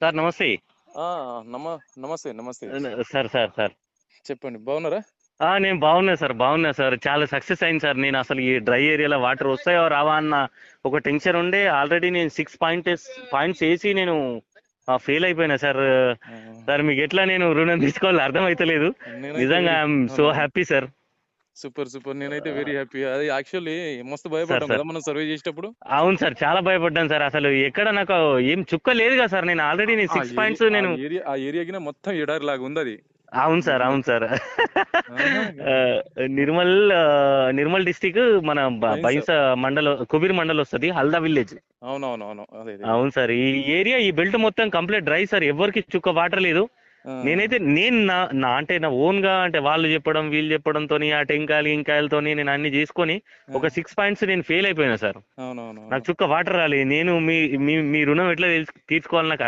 Sir నమస్తే. ఆ! నమ నమస్తే. నమస్తే. సార్. చెప్పండి. బాగున్నారా? నేను బాగున్నా సార్. చాలా సక్సెస్ అయింది సార్. నేను అసలు ఈ డ్రై ఏరియాలో వాటర్ వస్తాయో రావా అన్న ఒక టెన్షన్ ఉండే. ఆల్రెడీ నేను 6 పాయింట్స్ వేసి నేను ఫెయిల్ అయిపోయినా సార్. ఆ! సార్ మీకు ఎట్లా నేను రుణం తీసుకోవాలో అర్థమైతలేదు. నేనైతే నిజంగా వెరీ ఐఎమ్ సో అవునవును. Happy sir. సూపర్. నేనైతే వెరీ హ్యాపీ. అది యాక్చువల్లీ మస్తు సార్ భయపడ్డాం సార్ కదా మనం సర్వే చేసేటప్పుడు. అవును సార్, చాలా భయపడ్డాను సార్. అసలు ఎక్కడ నాకు ఏం చుక్క లేదు కదా సార్. నేను ఆల్రెడీ నేను ఆ 6 ఏరియా పాయింట్స్ ఆ నేను ఏరియా ఆ ఏరియాకినే మొత్తం ఎడారిలాగా ఉందది. అవును సార్. ఆహా! నిర్మల్ నిర్మల్ డిస్టిక్ మన బైంస బైంస కుబీర్ మండల్ వస్తుంది, హల్దా విలేజ్. అవునవునవును. అదే. అవును సార్. ఈ ఏరియా ఈ బెల్ట్ మొత్తం కంప్లీట్ డ్రై సార్. ఎవరికి చుక్క వాటర్ లేదు. ఆ! నేను నా అంటే నా ఓన్ గా అంటే వాళ్ళు చెప్పడం వీళ్ళు చెప్పడంతో ఆ టెంకాయలతోని నేను అన్ని చేసుకొని ఆ! ఒక 6 పాయింట్స్ నేను ఫెయిల్ అయిపోయినా సార్. అవునవునవును. నాకు చుక్క వాటర్ రాలేదు. నేను మీ మీ మీ రుణం ఎట్లా తీర్చుకోవాలి నాకు